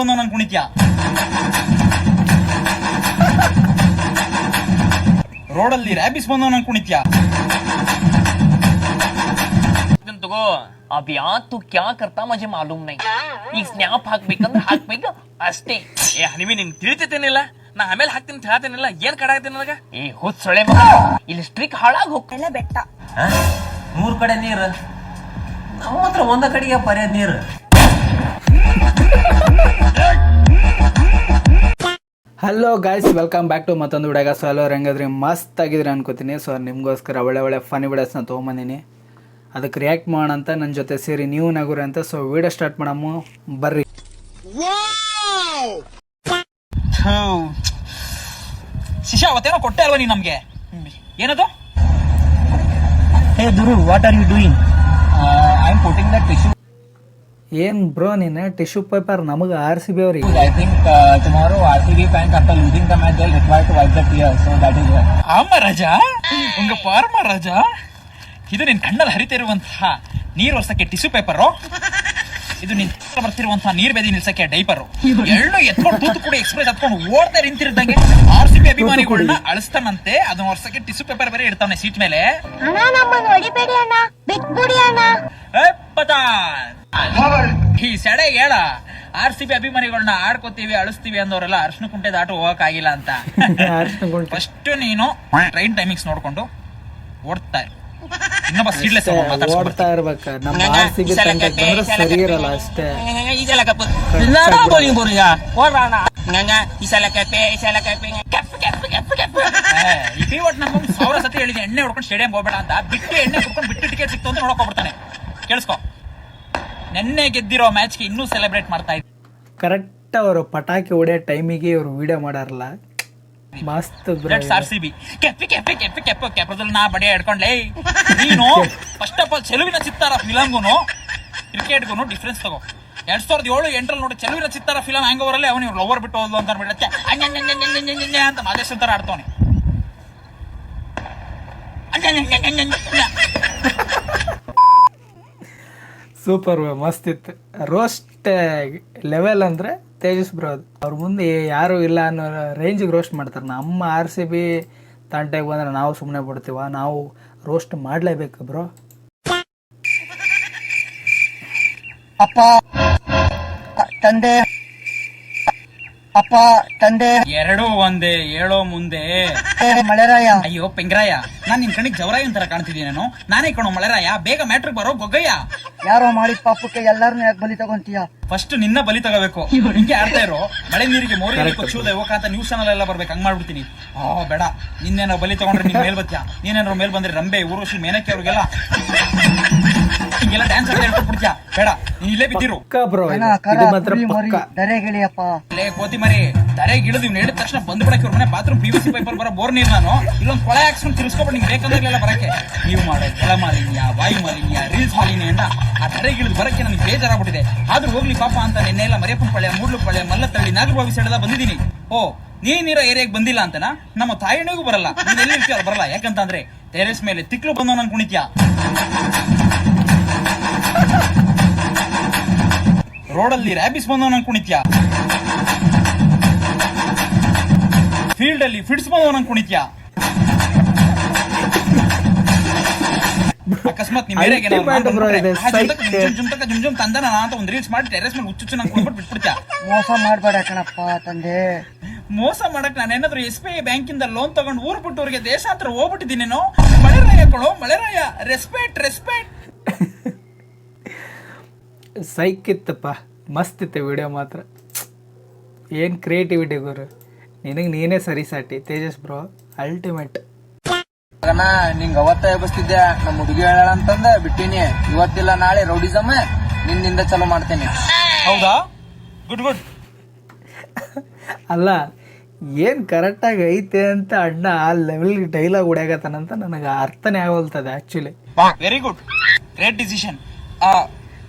ನಂಗೆ ಕುಣಿತ್ಯಾ ರೋಡಲ್ಲಿ ರ್ಯಾಬಿಸ್ ಬಂದವ ನಂಗೆ ಕುಣಿತ್ಯಾ ತಗೋ अब यार तू क्या करता मुझे मालूम नहीं ಈಗ ಸ್ನ್ಯಾಪ್ ಹಾಕ್ಬೇಕಂದ್ರೆ ಹಾಕ್ಬೇಕು ಅಷ್ಟೇ. ಏ ಹನಿಮಿ ನಿನ್ ತಿಳಿತೇನಿಲ್ಲ, ನಾ ಆಮೇಲೆ ಹಾಕ್ತೀನಿ ಹೇಳ್ತೇನಿಲ್ಲ, ಏನ್ ಕಡಾಗ್ತೀನಿ ನನಗ ಈ ಹುತ್ ಸೊಳೆ ಮಗ ಇಲ್ಲಿ ಸ್ಟ್ರಿಕ್ ಹಾಳಾಗಿ ಹೋಗ್ತಾನೆ ಬೆಟ್ಟ. 3 ಕಡೆ ನೀರು, ನಮ್ಮ ಹತ್ರ ಒಂದ ಕಡೆಗೆ ಪರಿಯದ್ ನೀರು. Hello guys, welcome back to ಮತ್ತೊಂದು ವಿಡಿಯೋಗ. ಸೊ ಎಲ್ಲರೂ ಹೆಂಗದ್ರಿ, ಮಸ್ತ್ ಆಗಿದ್ರೆ ಅನ್ಕೋತೀನಿ. ಸೊ ನಿಮಗೋಸ್ಕರ ಒಳ್ಳೆ ಫನಿ ವಿಡಿಯೋಸ್ನ ತೊಗೊಂಬಂದಿನಿ, ಅದಕ್ಕೆ ರಿಯಾಕ್ಟ್ ಮಾಡೋಣ ಅಂತ ನನ್ನ ಜೊತೆ ಸೇರಿ ನೀವು ನಗುರಿ ಅಂತ. ಸೊ ವಿಡಿಯೋ ಸ್ಟಾರ್ಟ್ ಮಾಡಮ್ಮ ಬರ್ರಿ. ಶಿಶಾ ಅವತ್ತೇನೋ ಕೊಟ್ಟೆ ಅಲ್ವಾ ನೀ ನಮ್ಗೆ, ಏನದು? ಹೇ ದುರು, what are you doing? I am putting the tissue. ಏನು ಬ್ರೋ ನೀನು ಟಿಶ್ಯೂ ಪೇಪರ್ ನಮಗೆ RCB ಅವ್ರಿಗೆ? I think tomorrow RCB fans after losing the match they'll require to wipe the tears, so that is why. ಆಮ ರಾಜ ಉಂಗ ಪಾರ್ಮ ರಾಜ, ಇದು ನಿನ್ ಕಣ್ಣಲ್ಲಿ ಹರಿತಿರುವಂತಹ ನೀರು ಒರ್ಸಕ್ಕೆ tissue paper, ಇದು ನಿನ್ ಬರ್ತಿರುವಂತಹ ನೀರ್ ಬೇದಿ ನಿಲ್ಸಕ್ಕೆ ಡೈಪರು. ಎರಡು ಎತ್ಕೊಂಡು ತೂತುಕುಡಿ ಎಕ್ಸ್ಪ್ರೆಸ್ ಹತ್ಕೊಂಡು ಓಡ್ತಾ ನಿಂತಿರ್ದಂಗೆ RCB ಅಭಿಮಾನಿಗಳನ್ನ ಅಳಿಸ್ತಾನಂತೆ, ಅದನ್ನ ಒರ್ಸಕ್ಕೆ ಟಿಶ್ಯೂ ಪೇಪರ್ ಬೇರೆ ಇಡ್ತಾವನೆ ಸೀಟ್ ಮೇಲೆ. ಈ ಸೆಡೆ ಹೇಳ, RCB ಅಭಿಮಾನಿಗಳನ್ನ ಆಡ್ಕೋತೀವಿ ಅಳಿಸ್ತೀವಿ ಅಂದವರೆಲ್ಲ ಅರ್ಶನ ಕುಂಟೆ ದಾಟು ಹೋಗಕ್ ಆಗಿಲ್ಲ ಅಂತ. ಫಸ್ಟ್ ನೀನು ಟ್ರೈನ್ ಟೈಮಿಂಗ್ಸ್ ನೋಡ್ಕೊಂಡು ಓಡ್ತಾ ಇರು, ಇನ್ನೊಬ್ಬ ಸೀಡ್ಲೆಸ್ ಓಡ್ತಾ ಇರ್ಬೇಕ. ನಮ್ಮ RCB ತಂಡಕ್ಕೆ ಬಂದ್ರೆ ಸರಿ ಇರಲ್ಲ ಅಷ್ಟೇ. ಸಾವಿರ ಸತಿ ಹೇಳಿದೆ ಎಣ್ಣೆ ಹೊಡ್ಕೊಂಡು ಸ್ಟೇಡಿಯಂ ಹೋಗ್ಬೇಡ ಅಂತ, ಬಿಟ್ಟು ಎಣ್ಣೆ ಕುಡ್ಕೊಂಡು ಬಿಟ್ಟು ಟಿಕೆಟ್ ಸಿಕ್ತು ಅಂತ ನೋಡಕ್ ಹೋಗ್ಬಿಡ್ತಾನೆ. ಕೇಳಿಸ್ಕೊ, ನೆನ್ನೆ ಗೆದ್ದಿರೋ ಮ್ಯಾಚ್ಗೆ ಇನ್ನೂ ಸೆಲೆಬ್ರೇಟ್ ಮಾಡ್ತಾ ಇದ್ದೆ. ಕರೆಕ್ಟ್ ಅವರು ಪಟಾಕಿ ಹೊಡೆಯೋ ಟೈಮಿಗೆ ಇವರು ವಿಡಿಯೋ ಮಾಡಾರಲ್ಲ, ಮಸ್ತ್ RCB ಕೆಪ್ಪಿ ಕೆಪ್ಪಿ ಕೆಪ್ಪಿ ಕೆಪ್ಪ ಕೆಪ್ಪದಲ್ಲಿ ನಾ ಬಡಿಯ ಹಿಡ್ಕೊಂಡ್ಲೇ. ನೀನು ಫಸ್ಟ್ ಆಫ್ ಆಲ್ ಚೆಲುವಿನ ಚಿತ್ತಾರ ಫಿಲಮ್ಗೂ ಕ್ರಿಕೆಟ್ಗೂ ಡಿಫ್ರೆನ್ಸ್ ತಗೋ. 2007-8 ನೋಡಿ ಚೆಲುವಿನ ಚಿತ್ತಾರ ಫಿಲಮ್ ಹ್ಯಾಂಗ್ ಓವರ್ ಅಲ್ಲಿ ಅವನು ಲವರ್ ಬಿಟ್ಟು ಹೋದ್ಲು ಅಂತ ಬಿಡತ್ತೆ ಅಂತ ಮಾದೇಶ್ ತರ ಆಡ್ತಾವನೆ. ಸೂಪರ್, ಮಸ್ತ್ ಇತ್ತು. ರೋಸ್ಟ್ ಲೆವೆಲ್ ಅಂದ್ರೆ ತೇಜಸ್ ಬ್ರೋ, ಅವ್ರ ಮುಂದೆ ಯಾರು ಇಲ್ಲ ಅನ್ನೋ ರೇಂಜಿಗೆ ರೋಸ್ಟ್ ಮಾಡ್ತಾರೆ. ನಮ್ಮ RCB ತಂಟೆಗೆ ಬಂದ್ರೆ ನಾವು ಸುಮ್ಮನೆ ಬಿಡ್ತೀವ, ನಾವು ರೋಸ್ಟ್ ಮಾಡಲೇಬೇಕು ಬ್ರೋ. ಅಪ್ಪ ತಂದೆ, ಅಪ್ಪ ತಂದೆ ಎರಡೂ ಒಂದೇ, ಹೇಳೋ ಮುಂದೆ. ಮಳೆರಾಯ. ಅಯ್ಯೋ ಪೆಂಗ್ರಾಯ, ನಾನ್ ನಿನ್ ಕಣಿಗ್ ಜವರಾಯ ಅಂತರ ಕಾಣ್ತಿದ್ದೀನೇನು? ನಾನೇ ಕಣೋ ಮಳೆರಾಯ, ಬೇಗ ಮ್ಯಾಟ್ರಿಕ್ ಬರೋ ಗೊಗ್ಗಯ್ಯ. ಯಾರೋ ಮಾಡಿದ ಪಾಪಕ್ಕೆ ಎಲ್ಲಾರನ್ನೂ ಯಾಕೆ ಬಲಿ ತಗೊಂತೀಯ? ಫಸ್ಟ್ ನಿನ್ನ ಬಲಿ ತಗೋಬೇಕು. ಹಿಂಗೆ ಆಡ್ತಾ ಇರೋ, ಮಳೆ ನೀರಿಗೆ ಮೋರಿ ಕೊಚ್ಚುವುದ ಯುವಕ ಅಂತ ನ್ಯೂಸ್ ಚಾನಲ್ ಎಲ್ಲ ಬರ್ಬೇಕು, ಹಂಗ್ ಮಾಡ್ಬಿಡ್ತೀನಿ. ಬೇಡ, ನಿನ್ನೇನೋ ಬಲಿ ತಗೊಂಡ್ರೆ ನೀನ್ ಮೇಲ್ ಬತ್ತೀಯ, ನೀನೇನಾರು ಮೇಲ್ ಬಂದ್ರೆ ರಂಬೆ ಊರ್ವಶಿ ಮೇನಕ್ಕೆ ಅವ್ರಿಗೆಲ್ಲ ಹಿಂಗೆಲ್ಲ ಡ್ಯಾನ್ಸ್ ಆಡಿ ಹೇಳ್ಕೊಟ್ಬಿಡ್ತೀಯ. ಬೇಡ, ನೀನ್ ಇಲ್ಲೇ ಬಿದ್ದಿರು ಬ್ರೋ. ದರೆಗಿಳಿಯಪ್ಪ. ಲೇ ಕೋತಿ ಮರಿ, ದರೆಗೆ ಇಳಿದು ಇವ್ನು ಹೇಳಿದ ತಕ್ಷಣ ಬಂದ್ಬಿಡಕ್ಕೆ ಇವ್ರ ಮನೆ ಬಾತ್ರೂಮ್ PVC ಪೈಪಲ್ ಬರೋ ಬೋರ್ ನೀರ್ ನಾನು ಇಲ್ಲೊಂದು ಕೊಳೆ ಹಾಕ್ಸ್ಕೊಂಡು ತಿರ್ಸ್ಕೊಬಿಟ್ಟು ನಿಂಗೆ ಬೇಕಂದ್ರೆಲ್ಲ ಬರಕ್ಕೆ. ನೀವು ಮಾಡೋ ಜಲ ಮಾಲಿನ್ಯ, ವಾಯು ಮಾಲಿನ್ಯ, ರೀಲ್ಸ್ ಮಾಲಿನ್ಯ ಅಂತ ಆ ದರೆಗೆ ಇಳಿದು ಬರಕ್ಕೆ ನನಗೆ ಬೇಜಾರಾಗ್ಬಿಟ್ಟಿದೆ. ಆದ್ರೂ ಹೋಗ್ಲಿ ಪಾಪ ಅಂತ ನಿನ್ನೆ ಎಲ್ಲ ಮರಿಯಪ್ಪನ ಪಾಳ್ಯ, ಮೂಡ್ಲು ಪಾಳ್ಯ, ಮಲ್ಲತ್ತಳ್ಳಿ, ನಾಗರಬಾವಿ ಸೈಡ್ ಎಲ್ಲ ಬಂದಿದ್ದೀನಿ. ನೀನಿರೋ ಏರಿಯಾಗೆ ಬಂದಿಲ್ಲ ಅಂತನಾ? ನಮ್ಮ ತಾಯಿಣಿಗೂ ಬರಲ್ಲ, ನೀನ್ ಎಲ್ಲಿ ಇರ್ತೀಯ ಬರಲ್ಲ. ಯಾಕಂತಂದ್ರೆ ಟೆರೆಸ್ ಮೇಲೆ ತಿಕ್ಲು ಬಂದವ ನನ್ ಕುಣಿತ್ಯಾ, ರೋಡಲ್ಲಿ ರ್ಯಾಬಿಸ್ ಬಂದವ ನನ್ ಕುಣಿತ್ಯಾ, ಫೀಲ್ಡ್ ಅಲ್ಲಿ ಫಿಟ್ಸ್ ಬಂದವ ನನ್ ಕುಣಿತ್ಯಾ. ಅಕಸ್ಮಾತ್ ಜುಮ್ ತಂದನ ಅಂತ ಒಂದ್ ರೀಲ್ಸ್ ಮಾಡಿ ಟೆರೆಸ್ ಮೇಲೆ ಹುಚ್ಚು ನಂಗೆ ಕುಡ್ಬಿಟ್ಟು ಬಿಟ್ಬಿಡ್ತ್ಯಾ. ಮೋಸ ಮಾಡ್ಬೇಡ ಕಣಪ್ಪ ತಂದೆ. ಮೋಸ ಮಾಡಕ್ ನಾನು ಏನಾದ್ರು SBI ಬ್ಯಾಂಕಿಂದ ಲೋನ್ ತಗೊಂಡು ಊರ್ ಬಿಟ್ಟವ್ರಿಗೆ ದೇಶಾಂತರ ಹೋಗ್ಬಿಟ್ಟಿದ್ದೀನೇನೋ. ಮಳೆರಾಯ ಕೊಡೋ ಮಳೆರಾಯ, ರೆಸ್ಪೆಕ್ಟ್ ರೆಸ್ಪೆಕ್ಟ್. ಸೈಕಿತ್ತಪ್ಪ, ಮಸ್ತ್ ಇತ್ತು ವಿಡಿಯೋ ಮಾತ್ರ. ಏನು ಕ್ರಿಯೇಟಿವಿಟಿ ಗುರು, ನಿನಗೆ ನೀನೇ ಸರಿ ಸಾಟಿ ತೇಜಸ್ ಬ್ರೋ, ಅಲ್ಟಿಮೇಟ್. ನಿಂಗ ಅವತ್ತ ಎಬ್ಬಿಸ್ತಿದ್ದೆ, ನಮ್ಮ ಹುಡುಗಿ ಹೇಳ ಅಂತಂದ ಬಿಟ್ಟಿನಿ. ಇವತ್ತಿಲ್ಲ ನಾಳೆ ರೌಡಿಸಮ್ ನಿನ್ನಿಂದ ಚಲೋ ಮಾಡ್ತೇನೆ. ಹೌದಾ? Good good. ಅಲ್ಲ, ಏನು ಕರೆಕ್ಟಾಗಿ ಐತೆ ಅಂತ ಅಣ್ಣ ಆ ಲೆವೆಲ್ಗೆ ಡೈಲಾಗ್ ಹೊಡ್ಯಾಗತ್ತಾನಂತ ನನಗೆ ಅರ್ಥನೇ ಆಗೋಲ್ತದೆ actually. Very good, great decision.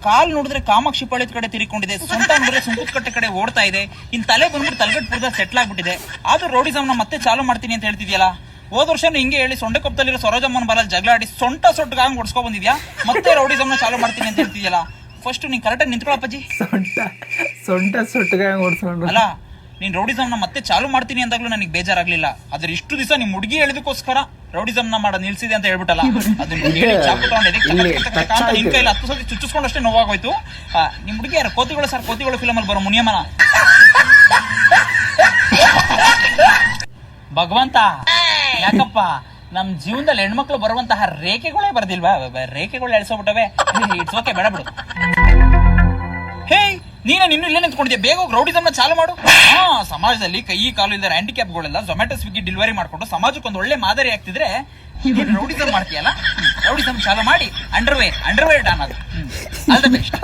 ಕಾಲ್ ನೋಡಿದ್ರೆ ಕಾಮಾಕ್ಷಿ ಪಾಳ್ಯದ ಕಡೆ ತಿರ್ಕೊಂಡಿದೆ, ಸೊಂಟ ನೋಡಿದ್ರೆ ಸುಂಕುತ್ಕಟ್ಟೆ ಕಡೆ ಓಡ್ತಾ ಇದೆ, ಇನ್ ತಲೆ ಬಂದ್ಬಿಟ್ಟು ತಲಗಟ್ಪುರದ ಸೆಟ್ಲ್ ಆಗ್ಬಿಟ್ಟಿದೆ. ಆದ್ರೂ ರೌಡಿಸಮ್ನ ಮತ್ತೆ ಚಾಲು ಮಾಡ್ತೀನಿ ಅಂತ ಹೇಳ್ತಿದ್ಯಲ್ಲ. ಹೋದ ವರ್ಷ ಹಿಂಗೆ ಹೇಳಿ ಸೊಂಡೆಕೊಪ್ಪದಲ್ಲಿರೋ ಸರೋಜಮ್ಮನ ಬರಲ್ ಜಗಳ ಆಡಿ ಸೊಂಟ ಸೊಟ್ಟಗಾಂಗ್ ಓಡಿಸ್ಕೊ ಬಂದಿದ್ಯಾ, ಮತ್ತೆ ರೌಡಿಸಮ್ನ ಚಾಲು ಮಾಡ್ತೀನಿ ಅಂತ ಹೇಳ್ತಿದ್ಯಲ್ಲ. ಫಸ್ಟ್ ನೀನ್ ಕರೆಕ್ಟಾಗಿ ನಿಂತ್ಕೊಳ್ಳೋ ಅಪ್ಪಾಜಿ. ಸೊಂಟ ಸುಟ್ಟಗಾಂಗ್ ಓಡಿಸ್ಕೊಂಡು ಅಲ್ಲ ನೀನ್ ರೌಡಿಸಮ್ನ ಮತ್ತೆ ಚಾಲು ಮಾಡ್ತೀನಿ ಅಂದಾಗ್ಲೂ ನನಗೆ ಬೇಜಾರಾಗ್ಲಿಲ್ಲ. ಆದ್ರೆ ಇಷ್ಟು ದಿವಸ ನಿಮ್ ಹುಡುಗಿ ಹೇಳಿದಕ್ಕೋಸ್ಕರ ರೌಡಿಸಮ್ನ ಮಾಡೋದ್ ನಿಲ್ಸಿದೆ ಅಂತ ಹೇಳ್ಬಿಟ್ಟಲ್ಲ, ಅದನ್ನ ಹೇಳಿ ಚಾಕು ತಗೊಂಡು ನಿನ್ ಕೈಲಿ 10 ಸತಿ ಚುಚ್ಚಿಸ್ಕೊಂಡಷ್ಟೇ ನೋವಾಗೋಯ್ತು. ನಿಮ್ ಹುಡುಗಿ ಯಾರು ಕೋತಿಗಳು ಸರ್, ಕೋತಿಗಳು ಫಿಲಮ್ ಅಲ್ಲಿ ಬರೋ ಮುನಿಯಮ್ಮನ ಭಗವಂತ ಯಾಕಪ್ಪ ನಮ್ ಜೀವನದಲ್ಲಿ ಹೆಣ್ಮಕ್ಳು ಬರುವಂತಹ ರೇಖೆಗಳೇ ಬರ್ದಿಲ್ವಾ? ರೇಖೆಗಳು ಎಳ್ಸೋಬಿಟ್ಟವೆ. ಇಟ್ಸ್ ಓಕೆ, ಬೇಡ ಬಿಡು. ಹೇ ನೀನ ಇನ್ನು ಇಲ್ಲೇ ನಿಂತ್ಕೊಂಡಿದ್ಯಾ, ಬೇಗ ಹೋಗಿ ರೌಡಿಸಮ್ನ ಚಾಲು ಮಾಡು. ಸಮಾಜದಲ್ಲಿ ಕೈ ಕಾಲು ಇಲ್ಲದ ಹ್ಯಾಂಡಿಕ್ಯಾಪ್ಗಳೆಲ್ಲ ಝೊಮ್ಯಾಟೊ ಸ್ವಿಗ್ಗಿ ಡೆಲಿವರಿ ಮಾಡ್ಕೊಂಡು ಸಮಾಜಕ್ಕೊಂದು ಒಳ್ಳೆ ಮಾದರಿ ಆಗ್ತಿದ್ರೆ ನೀನು ರೌಡಿಸಮ್ ಮಾಡ್ತೀಯಲ್ಲ, ರೌಡಿಸಮ್ ಚಾಲು ಮಾಡಿ ಅಂಡರ್ವೇರ್ ಡಾನ್ ಅದು. All the best.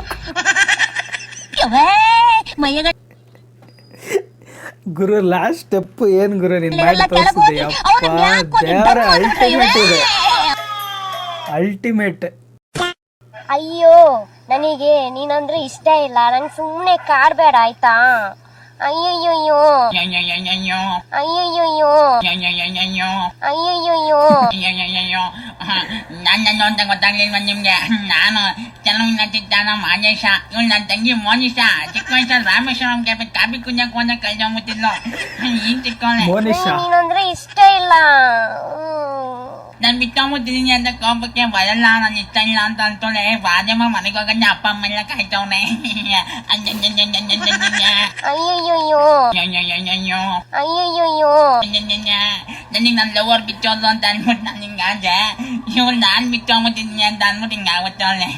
Guru last step ಏನ್ ಗುರು ನೀನ್ ಮಾಡಿ ತೋರಿಸಿದೆ? ಅಪ್ಪ ದೇವರ ಅಲ್ಟಿಮೇಟ್ ಇದೆ, ಅಲ್ಟಿಮೇಟ್. ಅಯ್ಯೋ ನನಗೆ ನೀನಂದ್ರೆ ಇಷ್ಟ ಇಲ್ಲ, ನಂಗೆ ಸುಮ್ಮನೆ ಕಾಡ್ಬೇಡ ಆಯ್ತಾ? ಅಯ್ಯಯ್ಯೋ ಅಯ್ಯಯ್ಯೋ ಅಯ್ಯಯ್ಯೋ ನನ್ನ ಗೊತ್ತಾಗ್ಲಿಲ್ವ ನಿಮ್ಗೆ? ನಾನು ಚೆಲುವಿನ ಚಿತ್ತಾನ ಮಾದೇಶ, ಇವಳು ನನ್ನ ತಂಗಿ ಮೋನಿಶಾ. ಚಿಕ್ಕ ವಯಸ್ಸಲ್ಲಿ ರಾಮೇಶ್ವರಂ ಕಾಫಿ ಕುಂಜಕ್ ಹೋದ ಕಳ್ಕೊಂಬಿಟ್ಟಿದ್ಲು. ಈಗ ಚಿಕ್ಕವಳೆ. ನೀನಂದ್ರೆ ಇಷ್ಟ ಇಲ್ಲ. ನಾನು ಬಿಟ್ಟೋಗ್ಬಿಟ್ಟಿದೀನಿ ಅಂತ ಕೋಪಕ್ಕೆ ಬರಲ್ಲ, ನಾನು ಇಷ್ಟ ಇಲ್ಲ ಅಂತ ಅಂತೋಳೆ. ಬಾದಮ್ಮ ಮನೆಗೆ ಹೋಗಂಡ ಅಪ್ಪ ಅಮ್ಮ ಎಲ್ಲ ಕಾಯ್ತವನೆ. ಅಯ್ಯಯ್ಯೋ ಅಯ್ಯಯ್ಯೋ ನನಗೆ ನನ್ನ ಲವರ್ ಬಿಚ್ಚೋದು ಅಂತ ಅನ್ಬಿಟ್ಟು ನಾನು ಹಿಂಗಾದೆ. ಇವಳು ನಾನು ಬಿಟ್ಟೋಗ್ಬಿಟ್ಟಿದೀನಿ ಅಂತ ಅನ್ಬಿಟ್ಟು ಹಿಂಗಾಗುತ್ತವಳೆ.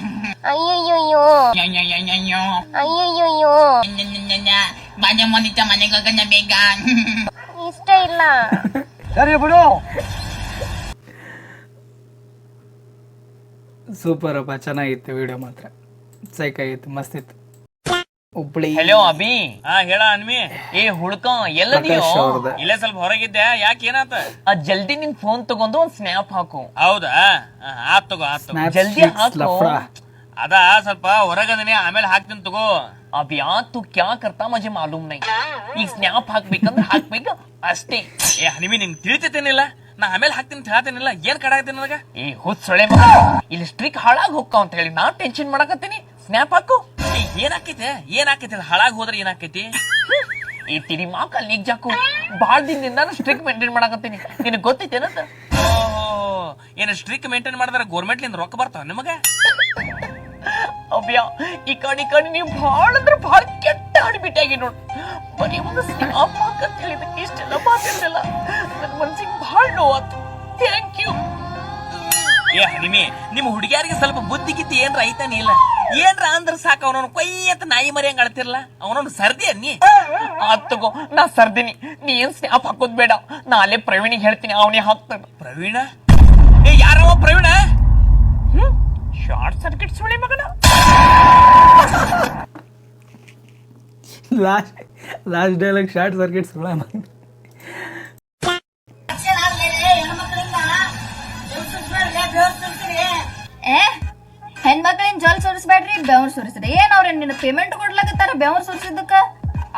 ಅಯ್ಯಯ್ಯೋ ಅಯ್ಯಯ್ಯೋ ಬಾದಮ್ಮ ನಿಜ ಮನೆಗೆ ಹೋಗಂಡ ಬೇಗ. ಇಷ್ಟ ಇಲ್ಲ. ಸರಿ ಬಿಡು. ಸೂಪರ್ ಅಪ್ಪ, ಚೆನ್ನಾಗಿತ್ತು ವಿಡಿಯೋ ಮಾತ್ರ, ಸೈಕ್ ಆಗಿತ್ತು, ಮಸ್ತ್ ಇತ್ತು. ಹುಬ್ಳಿ. ಹೆಲೋ ಅಭಿ. ಹೇಳ ಅನ್ವಿ. ಏ ಹುಡ್ಕ ಎಲ್ಲ ನೀವು? ಇಲ್ಲೇ ಸ್ವಲ್ಪ ಹೊರಗಿದ್ದೆ, ಯಾಕೆ ಏನಾತ? ಜಲ್ದಿ ನಿನ್ ಫೋನ್ ತಗೊಂಡು ಒಂದ್ ಸ್ನ್ಯಾಪ್ ಹಾಕು. ಹೌದಾ? ಆತ್ ತಗೋ ಜಲ್ದಿ ಹಾಕು. ಅದ ಸ್ವಲ್ಪ ಹೊರಗದನೆ, ಆಮೇಲೆ ಹಾಕ್ತೀನಿ ತಗೋ. अब यार तू क्या करता मुझे मालूम नहीं. ಈಗ ಸ್ನ್ಯಾಪ್ ಹಾಕ್ಬೇಕಂದ್ರೆ ಹಾಕ್ಬೇಕು ಅಷ್ಟೇ. ಏ ಹನಿಮಿ ನಿನ್ ತಿಳಿತೇನಿಲ್ಲ, ನಾ ಆಮೇಲೆ ಹಾಕ್ತೀನಿ ಹೇಳತೇನಿಲ್ಲ, ಏನ್ ಕಡಾಕತ್ತೀನಿ ನನಗ? ಈ ಹುತ್ ಸೊಳೆ ಮಗ ಇಲ್ಲಿ ಸ್ಟ್ರಿಕ್ ಹಾಳಾಗ್ ಹೋಗ್ತಾವ ಅಂತ ಹೇಳಿ ನಾ ಟೆನ್ಷನ್ ಮಾಡಕತ್ತೀನಿ. ಸ್ನ್ಯಾಪ್ ಹಾಕು. ಏನಾಕೈತಿ ಹಾಳಾಗಿ ಹೋದ್ರೆ ಏನಾಕೈತಿ? ಈ ತಿರಿ ಮಾಕಲ್ ನಿಗ್ ಜಾಕು ಬಾಳ್ ದಿನದಿಂದ ಸ್ಟ್ರಿಕ್ ಮೇಂಟೈನ್ ಮಾಡಕತ್ತೀನಿ, ನಿನಗ್ ಗೊತ್ತೈತೇನಂತ? ಏನ ಸ್ಟ್ರಿಕ್ ಮೇಂಟೈನ್ ಮಾಡಿದ್ರೆ ಗೌರ್ಮೆಂಟ್ಲಿಂದ ರೊಕ್ಕ ಬರ್ತಾವ ನಿಮಗ? ಅಬ್ಯಾ ಈ ಕಡೆ ನೀವು ಭಾಳ ಅಂದ್ರೆ ಭಾಳ ಕೆಟ್ಟ ಆಡ್ಬಿಟ್ಟಾಗಿ ನೋಡ್. ಬರೀ ಒಂದು ಸ್ನ್ಯಾಪ್ ಹಾಕಂತ ಹೇಳಿದಕ್ಕೆ ಇಷ್ಟೆಲ್ಲ ಮಾತಾಡ್ತಿಲ್ಲ, ನನ್ ಮನ್ಸಿಗೆ ಭಾಳ ನೋವಾತು. Thank you. ಏ ಹನಿಮಿ, ನಿಮ್ಮ ಹುಡುಗಿಯಾರಿಗೆ ಸ್ವಲ್ಪ ಬುದ್ಧಿ ಗಿದ್ದಿ ಏನ್ರ ಐತಾನೆ ಇಲ್ಲ? ಏನ್ರ ಅಂದ್ರ ಸಾಕ ಅವನವನು ಕೊಯ್ ಅಂತ ನಾಯಿ ಮರಿ ಹಂಗ ಅಳ್ತಿರ್ಲ. ಅವನವನು ಸರ್ದಿ ಅನ್ನಿ. ತಗೋ ನಾ ಸರ್ದಿನಿ, ನೀ ಏನ್ ಸ್ನ್ಯಾಪ್ ಹಾಕೋದ್ ಬೇಡ, ನಾ ಅಲ್ಲೇ ಪ್ರವೀಣಿಗೆ ಹೇಳ್ತೀನಿ, ಅವನೇ ಹಾಕ್ತಾನ. ಪ್ರವೀಣ? ಏ ಯಾರವ ಪ್ರವೀಣ? ಶಾರ್ಟ್ ಸರ್ಕಿಟ್ ಸುಳಿ ಮಗನ. ಲಾಸ್ಟ್ ಡೈಲಾಗ್ ಶಾರ್ಟ್ ಸರ್ಕಿಟ್ ಸುಳ್ಳ. ಹೆಣ್ಮಕ್ಳಿನ ಜಲ್ ಸುರಿಸ್ಬೇಡ್ರಿ, ಬೆವ್ರು ಸುರಿಸ್ರಿ. ಏನ್ ಅವ್ರೇನ್ ನಿನ್ನ ಪೇಮೆಂಟ್ ಕೊಡ್ಲಾಕತ್ತಾರ ಬೆವ್ರು ಸುರಿಸಿದ್ದಕ್ಕ?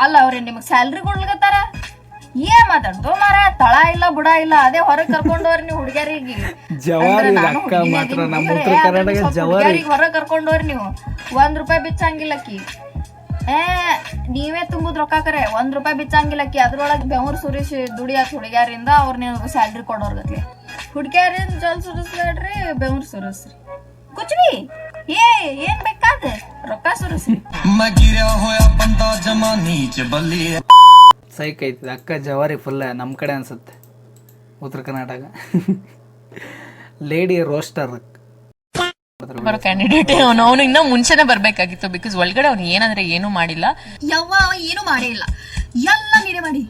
ಅಲ್ಲ ಅವ್ರೇನ್ ನಿಮಗ್ ಸ್ಯಾಲ್ರಿ ಕೊಡ್ಲಾಕತ್ತಾರ? ಏನ್ ಮಾತಾಡ್ತು ಮಾರ? ತಳ ಇಲ್ಲ ಬುಡ ಇಲ್ಲ, ಅದೇ ಹೊರಗ್ ಕರ್ಕೊಂಡವ್ರಿ ನೀವು ಹುಡುಗಿಯರಿಗೆ. ಹೊರಗ್ ಕರ್ಕೊಂಡವ್ರಿ ನೀವು, ₹1 ಬಿಚ್ಚಂಗಿಲ್ಲಕ್ಕಿ. ನೀವೇ ತುಂಬುದ್ ರೊಕ್ಕಾಕರೆ ₹1 ಬಿಚ್ಚಂಗಿಲ್ಲಕ್ಕಿ. ಅದ್ರೊಳಗೆ ಬೆವ್ರು ಸುರಿಸಿ ದುಡಿಯಾಕ ಹುಡುಗಿಯರಿಂದ ಅವ್ರ ನೀವು ಸ್ಯಾಲ್ರಿ ಕೊಡೋರ್ಗತ್ಲೆ. ಹುಡುಗಿಯರಿಂದ ಜಲ್ ಸುರಿಸ್ಬೇಡ್ರಿ, ಬೆವ್ರು ಸುರಿಸ್ರಿ. ಕುಚ್ ಬಿ ಏನ್ ಬೇಕಾದ ರೊಕ್ಕ ಸುರಿಸ್ರಿ. ಸೈಕ್ ಐತಿ ಅಕ್ಕ. ಜವಾರಿ ಫುಲ್ ನಮ್ಮ ಕಡೆ ಅನ್ಸುತ್ತೆ, ಉತ್ತರ ಕರ್ನಾಟಕ. ಲೇಡಿ ರೋಸ್ಟರ್ ಬರೋ ಕ್ಯಾಂಡಿಡೇಟ್ ಅವನು ಇನ್ನ ಮುಂಚೆನೆ ಬರ್ಬೇಕಾಗಿತ್ತು. ಬಿಕಾಸ್ ಒಳಗಡೆ ಅವ್ನು ಏನಂದ್ರೆ ಏನು ಮಾಡಿಲ್ಲ. ಯವ್ವ ಏನು ಮಾಡೇ ಇಲ್ಲ, ಎಲ್ಲ ನೀನೇ ಮಾಡಿ.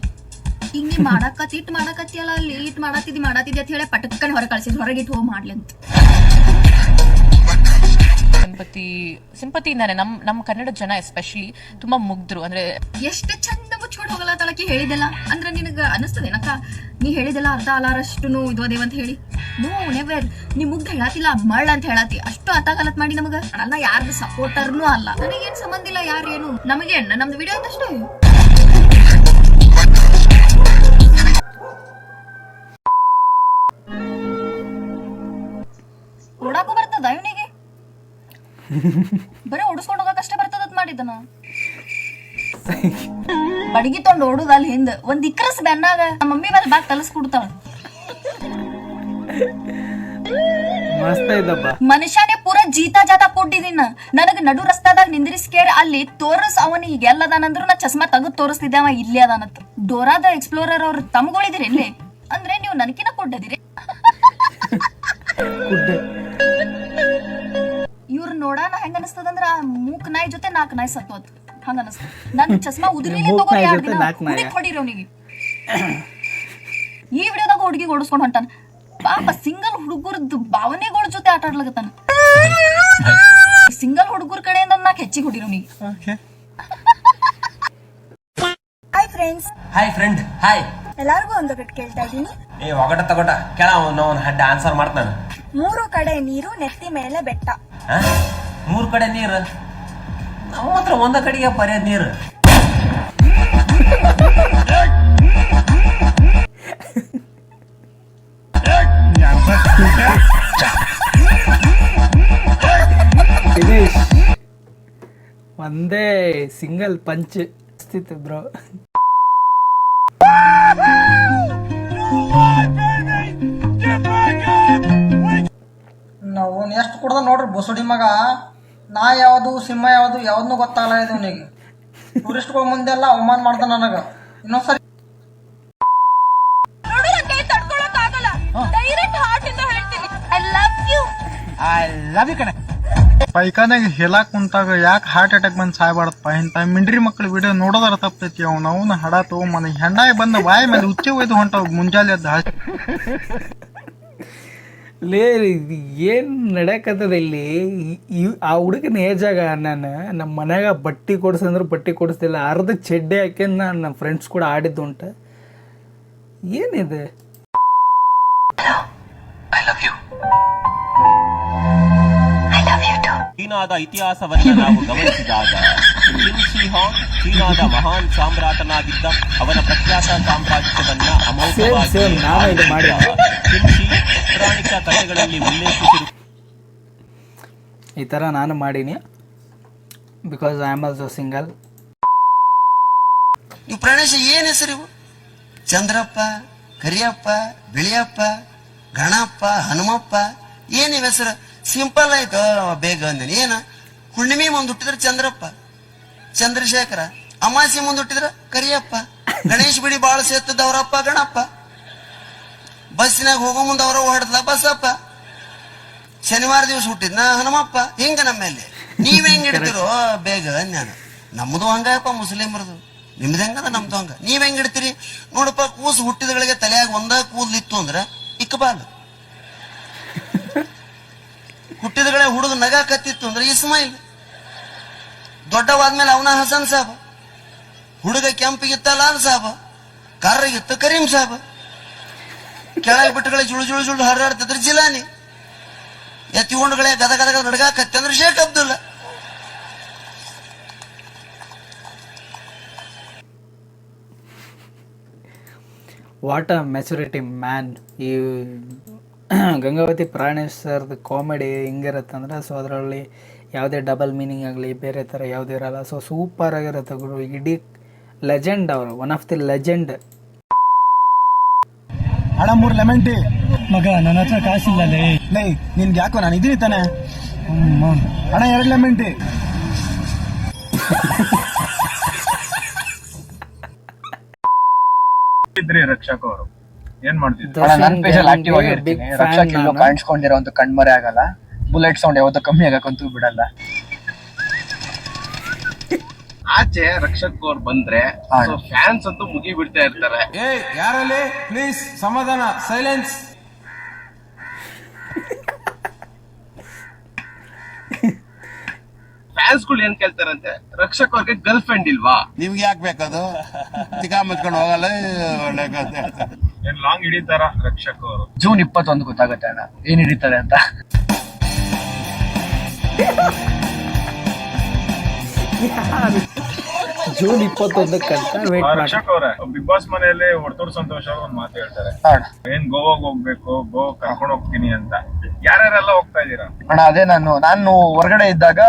ಈಗ ನೀ ಮಾಡಕತ್ತಿಯಲ್ಲ, ಅಲ್ಲಿ ಇಟ್ ಮಾಡತ್ತಿದ್ದಿ ಅಂತ ಹೇಳಿ ಪಟಕ್ಕನೆ ಹೊರ ಕಳ್ಸಿದ್, ಹೊರಗಿಟ್ಟು ಹೋಗಿ ಮಾಡ್ಲಿ ಅಂತ. ಸಿಂಪತಿಯಿಂದಾನೆ ನಮ್ಮ ಕನ್ನಡ ಜನ ಎಸ್ಪೆಷಲಿ ತುಂಬಾ ಮುಗ್ದ್ರು. ಅಂದ್ರೆ ಎಷ್ಟು ಚಂದ ಮುಚ್ಕೊಂಡು ಹೋಗಲ್ಲ ತಳಕಿ ಹೇಳಿದೆಲ್ಲ. ಅಂದ್ರೆ ನಿನಗ ಅನಿಸ್ತದೇನಕ್ಕ ನೀ ಹೇಳಿದೆಲ್ಲ ಅರ್ಧ ಅಲಾರಷ್ಟು ಇದ್ವದೇವ್ ಅಂತ ಹೇಳಿ? No never. ನೀ ಮುಗ್ಧ ಹೇಳತ್ತಿಲ್ಲ, ಮಳ್ಳ ಅಂತ ಹೇಳತಿ. ಅಷ್ಟು ಅತ್ತಾಗಲತ್ ಮಾಡಿ ನಮಗ. ಅಲ್ಲ ಯಾರ್ದು ಸಪೋರ್ಟರ್ನು ಅಲ್ಲ, ನನಗೇನ್ ಸಂಬಂಧ ಇಲ್ಲ ಯಾರೇನು. ನಮಗೆ ನಮ್ದು ವಿಡಿಯೋ ಅಂತಷ್ಟು ಓಡಾಕು ಬರ್ತದ ಇವನಿಗೆ. ಬರೀ ಓಡಿಸ್ಕೊಂಡು ಹೋಗಕ್ ಅಷ್ಟೇ ಬರ್ತದತ್ ಮಾಡಿದ್ದನ ಬಡಗಿ ತೊಂಡ್ ಓಡುದ ಅಲ್ಲಿ ಹಿಂದ ಒಂದ್ ಇಕ್ರಸ್ ಬೆನ್ನಾಗ ನಮ್ಮ ಮಮ್ಮಿ ಮೇಲೆ ಬಾಗ್ ತಲಸ್ಕೊಡ್ತಾಳ. ಮಸ್ತ್ ಐತಪ್ಪ. ಮನುಷ್ಯನೇ ಪೂರಾ ಜೀತಾ ಜಾತಾ ಕೊಟ್ಟಿದ್ದೀನ. ನನಗ್ ನಡು ರಸ್ತಾದಾಗ ನಿಂದ್ರಿಸ್ ಕೇಳಿ ಅಲ್ಲಿ ತೋರ್ಸ್ ಅವನ್ ಈಗ ಎಲ್ಲದಾನಂದ್ರು ನಾ ಚಸ್ಮಾ ತೆಗೆದು ತೋರಿಸ್ತಿದ್ದೆ ಅವ ಇಲ್ಲೇ ಅದಾನತ್. ಡೋರಾದ ಎಕ್ಸ್ಪ್ಲೋರರ್ ಅವ್ರ ತಮ್ಗಳಿದಿರಿ ಇಲ್ಲಿ ಅಂದ್ರೆ ನೀವು ನನಕಿನ ಕೊಡ್ಡದಿರಿ. ಇವ್ರ ನೋಡಾನ ಹೆಂಗ ಅನಸ್ತದಂದ್ರ ಮೂಕ್ ನಾಯಿ ಜೊತೆ 4 ನಾಯಿ ಸತ್ತೋತ್ ಹಂಗ ಅನಸ್ತ. ನನ್ ಚಸ್ಮಾ ಉದುರಿಲಿ ತಗೋರಿ ಹೊಡಿರಿ ಅವನಿಗೆ. ಈ ವಿಡಿಯೋದಾಗ ಹುಡುಗಿ ಓಡಿಸ್ಕೊಂಡ್ ಹೊಂಟಾನ. ಪಾಪ ಸಿಂಗಲ್ ಹುಡುಗರದ್ದು ಭಾವನೆಗಳ ಜೊತೆ ಆಟ ಆಡ್ಲಕತ್ತಾನ. ಸಿಂಗಲ್ ಹುಡುಗರ ಕಡೆಯಿಂದ ನಾಕ್ ಹೆಚ್ಚಿಗೆ ಹೊಡಿರಿ ಅವನಿಗೆ. Hi friends. Hi friend. Hi. ಎಲ್ಲಾರ್ಗು ಒಂದು ಕಟ್ ಕೇಳ್ತಾ ಇದ್ದೀನಿ. ಏ ಒಗಟ ತಗೋಟ ಕೆಳ ಅವ್ನು ಆನ್ಸರ್ ಮಾಡ್ತಾನೆ. 3 ಕಡೆ ನೀರು, ನೆತ್ತಿ ಮೇಲೆ ಬೆಟ್ಟ. 3 ಕಡೆ ನೀರು, ನಮ್ಮ ಹತ್ರ ಒಂದ ಕಡೆಗೆ ಪರಿಯದ್ ನೀರು. ದಿನೇಶ್ ಒಂದೇ ಸಿಂಗಲ್ ಪಂಚ್ ಸ್ಥಿತಿ ಬ್ರೋ. ನಾವು ಎಷ್ಟು ಕುಡ್ದ ನೋಡ್ರಿ ಬಸುಡಿ ಮಗ. ನಾ ಯಾವ್ದು ಸಿಂಹ ಯಾವ್ದು ಯಾವ್ದನ್ನೂ ಗೊತ್ತಾಗಲ್ಲ ಇದು ಅವನಿಗೆ. ಟೂರಿಸ್ಟ್ಗಳ ಮುಂದೆ ಎಲ್ಲ ಅವಮಾನ ಮಾಡ್ತಾನ ನನಗ. ಇನ್ನೊಂದ್ಸರಿ ಪೈಖಾನಾಗ ಹೇಳಾಕ್ ಕುಂತಾಗ ಯಾಕೆ ಹಾರ್ಟ್ ಅಟ್ಯಾಕ್ ಬಂದ್ ಸಾಯ್ಬಾರ್ದಪ್ಪ. ಇಂತ ಮಿಂಡ್ರಿ ಮಕ್ಳು ವಿಡಿಯೋ ನೋಡೋದಾರ ತಪ್ಪೈತಿ. ಅವ್ನ ಹಡ ತಗೊಂಬಂದ ಹೆಣ್ಣಾಗಿ ಬಂದ ಬಾಯಿ ಮೇಲೆ ಉಚ್ಚೆ ಒಯ್ದು ಹೊಂಟವ್ ಮುಂಜಾನೆ ಎದ್ದು. ಲೇ ಏನ್ ನಡೆಯಕತ್ತದ ಇಲ್ಲಿ? ಆ ಹುಡುಗನ ಏಜಾಗ ನಾನು ನಮ್ಮ ಮನ್ಯಾಗ ಬಟ್ಟೆ ಕೊಡ್ಸಂದ್ರೆ ಬಟ್ಟೆ ಕೊಡಿಸ್ತಿಲ್ಲ. ಅರ್ಧ ಚಡ್ಡೆ ಹಾಕ್ಯಂದು ನಾನು ನಮ್ಮ ಫ್ರೆಂಡ್ಸ್ ಕೂಡ ಆಡಿದ್ದು ಉಂಟ. ಏನಿದೆ? ಚೀನಾದ ಇತಿಹಾಸವನ್ನು ನಾವು ಗಮನಿಸಿದಾಗ ಕಿನ್ಶಿ ಹಾಂಗ್ ಚೀನಾದ ಮಹಾನ್ ಸಾಮ್ರಾಟನಾಗಿದ್ದ. ಅವನ ಪ್ರಖ್ಯಾತ ಸಾಮ್ರಾಜ್ಯವನ್ನ ಅಮೋಘವಾಗಿ ಕಿನ್ಶಿ ಪೌರಾಣಿಕ ಕಥೆಗಳಲ್ಲಿ ಉಲ್ಲೇಖಿಸಿರು. ಈ ಥರ ನಾನು ಮಾಡೀನಿ because I am also single. ನೀವು ಪ್ರಾಣೇಶ ಏನ್ ಹೆಸರು ಇವು? ಚಂದ್ರಪ್ಪ, ಕರಿಯಪ್ಪ, ಬಿಳಿಯಪ್ಪ, ಗಣಪ್ಪ, ಹನುಮಪ್ಪ, ಏನಿವ ಹೆಸರು? ಸಿಂಪಲ್ ಆಯ್ತು ಬೇಗ ಅಂದೇನಿ. ಏನ ಹುಣ್ಣಿಮೆ ಮುಂದೆ ಹುಟ್ಟಿದ್ರೆ ಚಂದ್ರಪ್ಪ, ಚಂದ್ರಶೇಖರ. ಅಮಾಸಿ ಮುಂದೆ ಹುಟ್ಟಿದ್ರ ಕರಿಯಪ್ಪ. ಗಣೇಶ್ ಬಿಡಿ ಬಾಳ ಸೇರ್ತದವ್ರಪ್ಪ ಗಣಪ್ಪ. ಬಸ್ಸಿನಾಗ ಹೋಗೋ ಮುಂದೆ ಅವರ ಹೊಡೆದ ಬಸಪ್ಪ. ಶನಿವಾರ ದಿವಸ ಹುಟ್ಟಿದ್ನ ಹನುಮಪ್ಪ. ಹಿಂಗ ನಮ್ಮಲ್ಲಿ ನೀವ್ ಹೆಂಗ್ ಇಡ್ತಿರೋ ಬೇಗ ನಾನು. ನಮ್ದು ಹಂಗಪ್ಪ ಮುಸ್ಲಿಮರದು. ನಿಮ್ದು ಹೆಂಗದ ನಮ್ದು ಹಂಗ. ನೀವ್ ಹೆಂಗ್ ಇಡ್ತೀರಿ ನೋಡಪ್ಪ. ಕೂಸು ಹುಟ್ಟಿದಗಳಿಗೆ ತಲೆಯಾಗ ಒಂದ ಕೂದ್ಲಿತ್ತು ಅಂದ್ರ ಇಕ್ಬಾಲ್. ಹುಟ್ಟಿದಗಳೇ ಹುಡುಗ ನಗ ಕತ್ತಿತ್ತು ಅಂದ್ರೆ ಇಸ್ಮಾಯಿಲ್. ದೊಡ್ಡವಾದ್ಮೇಲೆ ಅವನ ಹಸನ್ ಸಾಬ್. ಹುಡುಗ ಕೆಂಪಿಗಿತ್ತ ಲಾಲ್ ಸಾಬ್. ಕರ್ರಗಿತ್ತು ಕರೀಂ ಸಾಬ್. ಕೆಳಗೆ ಬಿಟ್ಟುಗಳೇ ಜುಳು ಜುಳು ಜುಳು ಹರಿದಾಡ್ತಿದ್ರೆ ಜಿಲಾನಿ. ಎತ್ತಿಕೊಂಡುಗಳೇ ಗದ ಗದ ಗದ ನಡ್ಗಾಕತ್ತೆ ಅಂದ್ರೆ Sheikh Abdullah. What a maturity man. ಈ ಗಂಗಾವತಿ ಪ್ರಾಣೇಶ್ ಸರ್ದು ಕಾಮಿಡಿ ಹೆಂಗಿರುತ್ತಂದ್ರೆ, ಸೊ ಅದರಲ್ಲಿ ಯಾವುದೇ ಡಬಲ್ ಮೀನಿಂಗ್ ಆಗಲಿ ಬೇರೆ ಥರ ಯಾವುದೇ ಇರಲ್ಲ. ಸೊ ಸೂಪರ್ ಆಗಿರುತ್ತೆ ಗುರು. ಇಡೀ ಲೆಜೆಂಡ್ ಅವರು, ಒನ್ ಆಫ್ ದಿ ಲೆಜೆಂಡ್. ಹಣ 3 ಲೆಮನ್ ಟೀ. ಮಗ ನನ್ನ ಹತ್ರ ಕಾಸಿಲ್ಲ ಲೇ. ನಿನ್ಗೆ ಯಾಕೋ ನಾನು ಇದೀನಿ ತಾನೆ. ಹಣ 2 ಲೆಮನ್ ಟೀ. ರಕ್ಷಕ್ ಅವರು ಏನ್ ಮಾಡ್ತಿದ್ರು? ನನ್ನ ಪೇಜಲ್ಲಿ ಆಕ್ಟಿವ್ ಆಗಿರ್ತೀನಿ. ರಕ್ಷಕ್ ಇಲ್ಲೂ ಕಾಣಿಸ್ಕೊಂಡಿರೋ ಅಂತ ಕಣ್ಮರೆ ಆಗಲ್ಲ. ಬುಲೆಟ್ ಸೌಂಡ್ ಯಾವತ್ತೂ ಕಮ್ಮಿ ಆಗಕ್ಕಂತೂ ಬಿಡಲ್ಲ. ಆಚೆ ರಕ್ಷಕ್ ಅವ್ರು ಬಂದ್ರೆ ಫ್ಯಾನ್ಸ್ ಅಂತೂ ಮುಗಿ ಬಿಡ್ತಾ ಇರ್ತಾರೆ. ಯಾರಲ್ಲಿ ಪ್ಲೀಸ್ ಸಮಾಧಾನ, ಸೈಲೆನ್ಸ್. ಫ್ಯಾನ್ಸ್ ಗಳು ಏನ್ ಕೇಳ್ತಾರಂತೆ, ರಕ್ಷಕ್ ಅವ್ರಿಗೆ ಗರ್ಲ್ ಫ್ರೆಂಡ್ ಇಲ್ವಾ? ನಿಮ್ಗೆ ಯಾಕೆ ಬೇಕದು? ತಿಕಾ ಮುಚ್ಕೊಂಡು ಹೋಗಲ್ಲ. ಏನ್ ಲಾಂಗ್ ಹಿಡಿತಾರ ರಕ್ಷಕ್ ಅವರು? ಜೂನ್ 21 ಗೊತ್ತಾಗುತ್ತೆ ಅಣ್ಣ ಏನ್ ಹಿಡಿತಾರೆ ಅಂತ. ಜೂನ್ 21 ವೇಟ್ ಮಾಡಿ. ರಕ್ಷಕ್ ಅವ್ರೆ, ಬಿಗ್ ಬಾಸ್ ಮನೆಯಲ್ಲಿ ಹೊರತೂರು ಸಂತೋಷ್ ಅವ್ರು ಒಂದ್ ಮಾತು ಹೇಳ್ತಾರೆ. ಏನ್ ಗೋವಾಗ್ ಹೋಗ್ಬೇಕು, ಗೋವಾ ಕರ್ಕೊಂಡು ಹೋಗ್ತೀನಿ ಅಂತ. ಯಾರ್ಯಾರೆಲ್ಲ ಹೋಗ್ತಾ ಇದ್ದೀರಾ? ಅಣ್ಣ ಅದೇ ನಾನು ಹೊರಗಡೆ ಇದ್ದಾಗ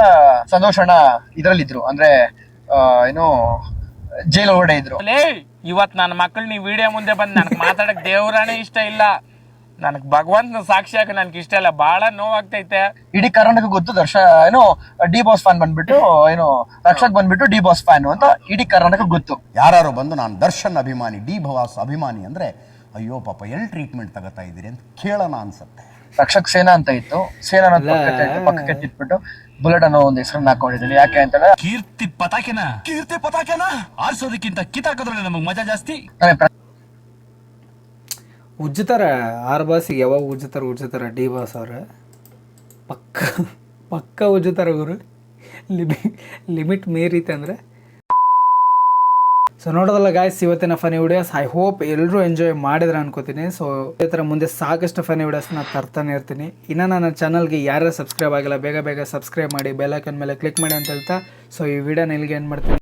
ಸಂತೋಷ್ ಅಣ್ಣ ಇದ್ರಲ್ಲಿದ್ರು, ಅಂದ್ರೆ ಏನು ಜೈಲ್ ಹೊರಗಡೆ ಇದ್ರು. ಇವತ್ ನನ್ನ ಮಕ್ಕಳು ನೀ ವಿಡಿಯೋ ಮುಂದೆ ಬಂದ್ ನನಗೆ ಮಾತಾಡಕ್ ದೇವ್ರಾನೇ ಇಷ್ಟ ಇಲ್ಲ, ನನಗ್ ಭಗವಂತನ ಸಾಕ್ಷಿಯಾಗ ನನ್ಗೆ ಇಷ್ಟ ಇಲ್ಲ, ಬಹಳ ನೋವಾಗ್ತೈತೆ. ಇಡೀ ಕರ್ನಾಟಕ ಗೊತ್ತು ಏನೋ ಡಿ ಬಾಸ್ ಫ್ಯಾನ್ ಬಂದ್ಬಿಟ್ಟು ಏನೋ ರಕ್ಷಕ್ ಬಂದ್ಬಿಟ್ಟು ಡಿ ಬಾಸ್ ಫ್ಯಾನ್ ಅಂತ ಇಡೀ ಕರ್ನಾಟಕ ಗೊತ್ತು. ಯಾರು ಬಂದು ನಾನು ದರ್ಶನ್ ಅಭಿಮಾನಿ, ಡಿ ಬಾಸ್ ಅಭಿಮಾನಿ ಅಂದ್ರೆ ಅಯ್ಯೋ ಪಾಪ ಎಲ್ಲಿ ಟ್ರೀಟ್ಮೆಂಟ್ ತಗೋತಾ ಇದ್ದೀರಿ ಅಂತ ಕೇಳೋಣ ಅನ್ಸುತ್ತೆ. ರಕ್ಷಕ್ ಸೇನಾ ಅಂತ ಇತ್ತು, ಸೇನಾ ಪಕ್ಕಕ್ಕೆ ಇಟ್ಬಿಟ್ಟು ಬುಲೆಟ್ ಅನ್ನೋ ಒಂದು ಹೆಸರನ್ನ ಹಾಕೊಂಡಿದ್ದೀನಿ. ಯಾಕೆ ಅಂತಂದ್ರೆ ಕೀರ್ತಿ ಪತಾಕೆನ ಆರಿಸೋದಕ್ಕಿಂತ ಕಿತ್ತಾಕೋದ್ರಲ್ಲಿ ನಮಗ್ ಮಜಾ ಜಾಸ್ತಿ. ಉಜ್ಜುತ್ತಾರೆ ಆರ್ ಬಾಸಿಗೆ, ಯಾವಾಗ ಉಜ್ಜುತ್ತಾರೆ ಡಿ ಬಾಸ್ ಅವ್ರೆ, ಪಕ್ಕ ಉಜ್ಜುತ್ತಾರೆ ಅವರು, ಲಿಮಿಟ್ ಮೀರಿತೆ ಅಂದರೆ. ಸೊ ನೋಡೋದಲ್ಲ ಗಾಯ್ಸ್ ಇವತ್ತಿನ ಫನಿ ವಿಡಿಯೋಸ್. ಐ ಹೋಪ್ ಎಲ್ಲರೂ ಎಂಜಾಯ್ ಮಾಡಿದ್ರೆ ಅನ್ಕೋತೀನಿ. ಸೊ ಇದೇ ಥರ ಮುಂದೆ ಸಾಕಷ್ಟು ಫನಿ ವಿಡಿಯೋಸ್ನ ತರ್ತಾನೆ ಇರ್ತೀನಿ. ಇನ್ನು ನನ್ನ ಚಾನಲ್ಗೆ ಯಾರು ಸಬ್ಸ್ಕ್ರೈಬ್ ಆಗಿಲ್ಲ ಬೇಗ ಸಬ್ಸ್ಕ್ರೈಬ್ ಮಾಡಿ, ಬೆಲ್ ಐಕಾನ್ ಮೇಲೆ ಕ್ಲಿಕ್ ಮಾಡಿ ಅಂತ ಹೇಳ್ತಾ ಸೊ ಈ ವಿಡಿಯೋನ ಇಲ್ಲಿಗೆ ಏನು ಮಾಡ್ತೀನಿ.